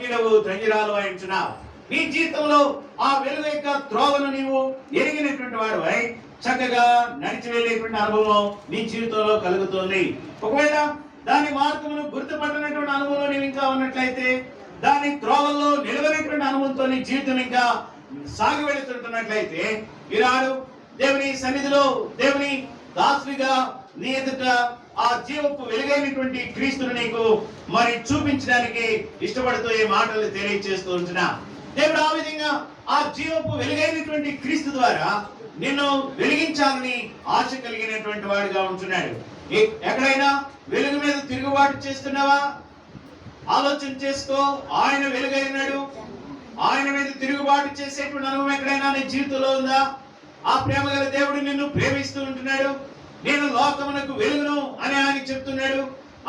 ధన్యుడవు ధన్యురాలు అయించున్నావు. నీ జీవితంలో ఆ వెలుగు యొక్క త్రోవను నీవు ఎరిగినటువంటి వాడువై చక్కగా నడిచి వెళ్ళేటువంటి అనుభవం నీ జీవితంలో కలుగుతుంది. ఒకవేళ దాని మార్గమును గుర్తుపట్టినటువంటి అనుభవంలో నీవు ఇంకా ఉన్నట్లయితే, దాని త్రోవల్లో నిలవనటువంటి అనుభవంతో నీ జీవితం ఇంకా సాగి వెళుతుంటున్నట్లయితే, ఈనాడు దేవుని సన్నిధిలో దేవుని దాసునిగా నీ ఎదుట ఆ జీవపు వెలుగైనటువంటి క్రీస్తును నీకు మరి చూపించడానికి ఇష్టపడుతూ ఈ మాటలు తెలియజేస్తూ ఉంటున్నా. దేవుడు ఆ విధంగా ఆ జీవపు వెలుగైనటువంటి క్రీస్తు ద్వారా నిన్ను వెలిగించాలని ఆశ కలిగినటువంటి వాడిగా ఉంటున్నాడు. ఎక్కడైనా వెలుగు మీద తిరుగుబాటు చేస్తున్నావా? ఆలోచన చేసుకో. ఆయన వెలుగైనాడు. ఆయన మీద తిరుగుబాటు చేసేటువంటి అనుభవం ఎక్కడైనా నీ జీవితంలో ఉందా? ఆ ప్రేమ గల దేవుడు నిన్ను ప్రేమిస్తూ ఉంటున్నాడు. నేను లోకమునకు వెలుగును అని ఆయన చెప్తున్నాడు.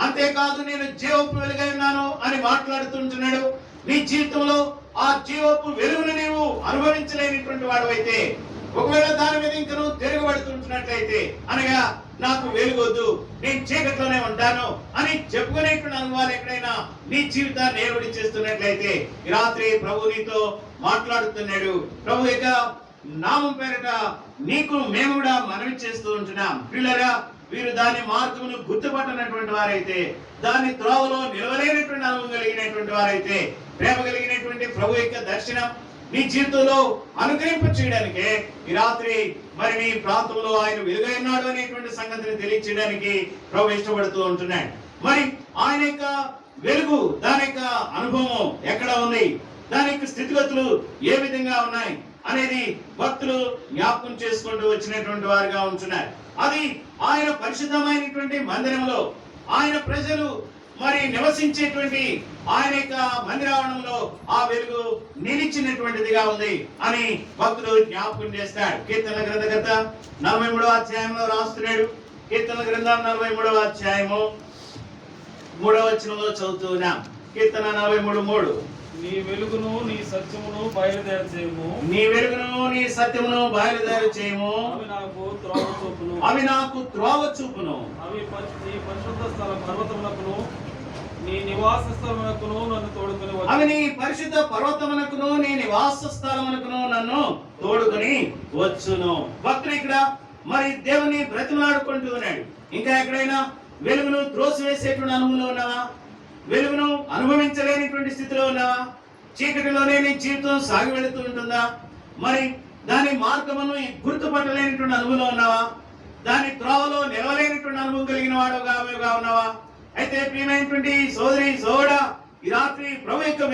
అంతేకాదు నేను జీవపు వెలుగై ఉన్నాను అని మాట్లాడుతుంటున్నాడు. నీ జీవితంలో ఆ జీవపు వెలుగును నీవు అనుభవించలేనిటువంటి వాడు అయితే, ఒకవేళ దాని మీద ఇంక నువ్వు తిరగబడుతుంటున్నట్లయితే, అనగా నాకు వెలుగొద్దు, నేను చీకట్లోనే ఉంటాను అని చెప్పుకునేటువంటి అనుభవాలు ఎక్కడైనా నీ జీవితాన్ని ఏర్పడి చేస్తున్నట్లయితే, ఈ రాత్రి ప్రభు నీతో మాట్లాడుతున్నాడు. ప్రభు యొక్క నామం పేరట నీకు మేము కూడా మనవి చేస్తూ ఉంటున్నాం. పిల్లరా, వీరు దాని మార్గమును గుర్తుపట్టనటువంటి వారైతే, దాని త్రోవలో నిలవలేనటువంటి అనుభవం కలిగినటువంటి వారైతే, ప్రేమ కలిగినటువంటి ప్రభు యొక్క దర్శనం నీ జీవితంలో అనుగ్రహింప చేయడానికే ఈ రాత్రి మరి నీ ప్రాంతంలో ఆయన వెలుగైనాడు అనేటువంటి సంగతిని తెలియచేయడానికి ప్రభు ఇష్టపడుతూ ఉంటున్నాడు. మరి ఆయన యొక్క వెలుగు, దాని యొక్క అనుభవం ఎక్కడ ఉంది, దాని యొక్క స్థితిగతులు ఏ విధంగా ఉన్నాయి అనేది భక్తులు జ్ఞాపకం చేసుకుంటూ వచ్చినటువంటి వారుగా ఉంటున్నారు. అది ఆయన పరిశుద్ధమైనటువంటి మందిరంలో ఆయన ప్రజలు మరి నివసించేటువంటి ఆయన యొక్క మందిరావరణంలో ఆ వెలుగు నిలిచినటువంటిదిగా ఉంది అని భక్తులు జ్ఞాపకం చేస్తాడు. కీర్తన గ్రంథకర్త 43వ అధ్యాయంలో రాస్తున్నాడు. కీర్తన గ్రంథం 43వ అధ్యాయము 3వ వచనంలో చదువుతున్నాం. కీర్తన 43:3. నీ వెలుగును నీ సత్యమును బయలుదేరు చేయము. నీ వెలుగును నీ సత్యమును బయలుదేరు చేయము. అవి నాకు త్రోవ చూపును. అవి నాకు త్రోవ చూపును. అవి నీ పరిశుద్ధ స్థల పర్వతములకును నీ నివాస స్థలమునకును నన్ను తోడుకొని వచ్చును. అవి నీ పరిశుద్ధ పర్వతమునకును నీ నివాస స్థలమునకును నన్ను తోడుకొని వచ్చును. భక్తుడు ఇక్కడ మరి దేవుని బ్రతిమలాడుకుంటూ ఉన్నాడు. ఇంకా ఎక్కడైనా వెలుగును త్రోసివేసేటువంటి అనుభవంలో ఉన్నావా? వెలుగును అనుభవించలేనిటువంటి స్థితిలో ఉన్నావా? చీకటిలోనే నీ జీవితం సాగి వెళుతూ ఉంటుందా? మరి దాని మార్గమును గుర్తుపట్టలేనిటువంటి అనుభవంలో ఉన్నావా? దాని త్రోవలో నిలవలేనిటువంటి అనుభవం కలిగిన వాడుగా ఉన్నావా? అయితే ప్రియమైనటువంటి సోదరి సోదరా, ఈ రాత్రి ప్రభు యొక్క